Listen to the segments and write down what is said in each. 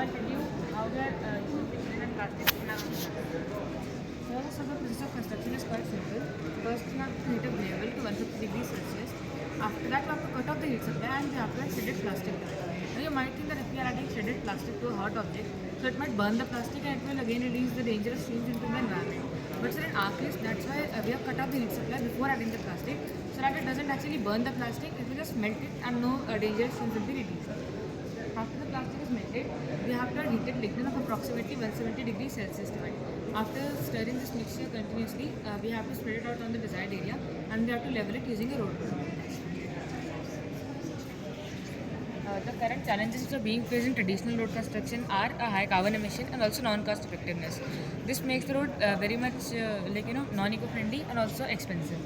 I'll tell you how we are using lignin and plastic in our construction. So the process of construction is quite simple. First, we have to heat up level to 150 degrees Celsius. After that, we have to cut off the heat supply and we have to add shredded plastic to it. Now, you might think that if we are adding shredded plastic to a hot object, so it might burn the plastic and it will again release the dangerous fumes into the environment. But sir, in our case, that's why we have cut off the heat supply before adding the plastic, so that it doesn't actually burn the plastic, it will just melt it and no dangerous fumes will be released. After the plastic is melted, we have to add heated lignin of approximately 170 degrees Celsius to it. After stirring this mixture continuously, we have to spread it out on the desired area and we have to level it using a roller. The current challenges which are being faced in traditional road construction are a high carbon emission and also non-cost effectiveness. This makes the road very much non-eco-friendly and also expensive.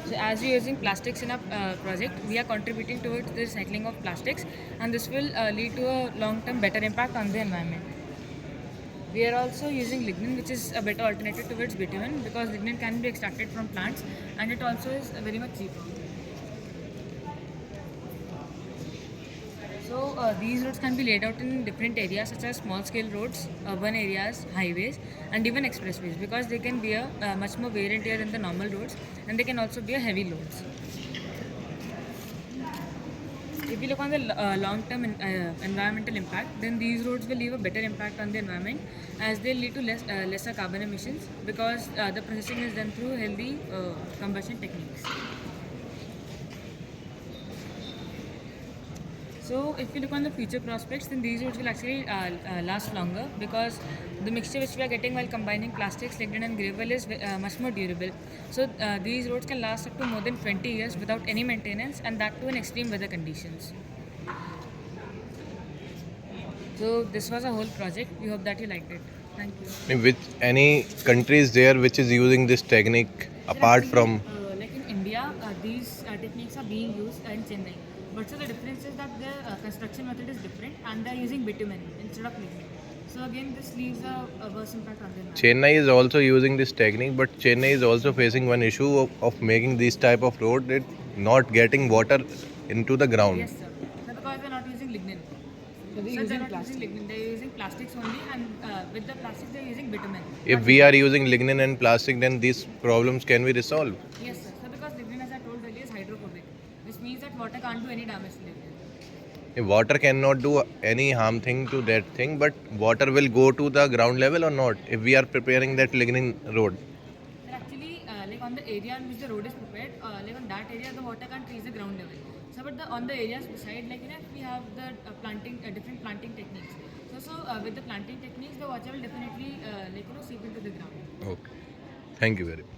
So as we are using plastics in our project, we are contributing towards the recycling of plastics, and this will lead to a long-term better impact on the environment. We are also using lignin, which is a better alternative towards bitumen, because lignin can be extracted from plants and it also is very much cheaper. So these roads can be laid out in different areas such as small scale roads, urban areas, highways and even expressways, because they can bear much more wear and tear than the normal roads, and they can also bear heavy loads. If we look on the long-term environmental impact, then these roads will leave a better impact on the environment, as they lead to lesser carbon emissions, because the processing is done through healthy combustion techniques. So if you look on the future prospects, then these roads will actually last longer, because the mixture which we are getting while combining plastics, lignin and gravel is much more durable. So these roads can last up to more than 20 years without any maintenance, and that too in extreme weather conditions. So this was a whole project. We hope that you liked it. Thank you. Which any countries there which is using this technique apart from Like in India, these techniques are being used in Chennai. But so the difference is that the construction method is different and they are using bitumen instead of lignin. So again, this leaves a worse impact on the environment. Chennai is also using this technique, but Chennai is also facing one issue of making this type of road, it not getting water into the ground. Yes, sir. So because they are not using lignin. So they are not using lignin. They are using plastics only, and with the plastics they are using bitumen. If we are using lignin and plastic, then these problems can be resolved. Yes, sir. So because lignin, as I told earlier, is hydrophobic. This means that water can't do any damage to lignin. Water cannot do any harm thing to that thing, but water will go to the ground level or not if we are preparing that lignin road. So actually, like on the area in which the road is prepared, like on that area, the water can't reach the ground level. So, but on the areas beside, like we have the planting, different planting techniques. So with the planting techniques, the water will definitely seep into the ground. Okay. Thank you very much.